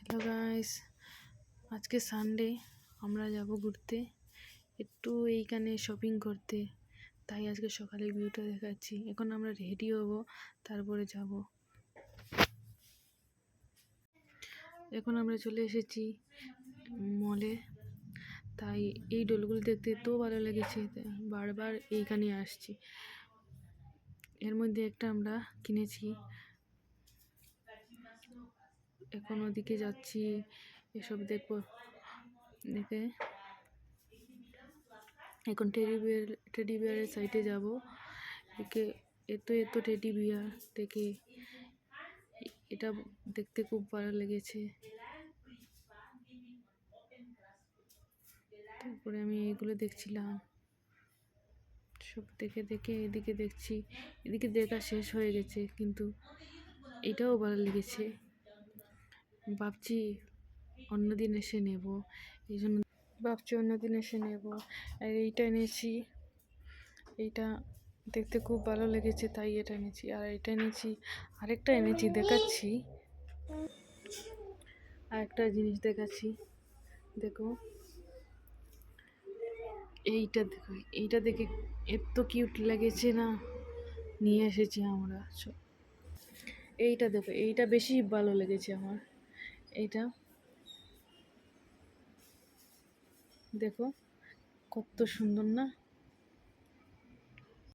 Hello guys, আজকে Sunday. আমরা যাব ঘুরতে, একটু এইখানে শপিং করতে। তাই আজকে সকালে ভিউটা দেখাচ্ছি। এখন আমরা রেডি হব, তারপরে যাব। এখন আমরা চলে এসেছি মলে। তাই এই ডলগুলো দেখতে তো ভালো লেগেছে, বারবার এইখানে আসছি। এর মধ্যে একটা আমরা কিনেছি। এখন ওদিকে যাচ্ছি, এসব দেখবো। দেখে এখন টেডি বিয়ারের সাইডে যাব। একে এত টেডি বিয়ার দেখে এটা দেখতে খুব ভালো লেগেছে। তারপরে আমি এগুলো দেখছিলাম, সব দেখে এদিকে দেখছি। এদিকে দেখা শেষ হয়ে গেছে, কিন্তু এটাও ভালো লেগেছে। ভাবছি অন্যদিন এসে নেব, এই জন্য ভাবছি অন্যদিন এসে নেব। আর এইটা এনেছি, এইটা দেখতে খুব ভালো লেগেছে তাই এটা এনেছি। আর এটা এনেছি, আরেকটা এনেছি, দেখাচ্ছি। আরেকটা জিনিস দেখাচ্ছি, দেখো। এইটা দেখো, এইটা দেখে এত কিউট লেগেছে না, নিয়ে এসেছি আমরা সব। এইটা দেখো, এইটা বেশি ভালো লেগেছে আমার। এইটা দেখো, কত সুন্দর না।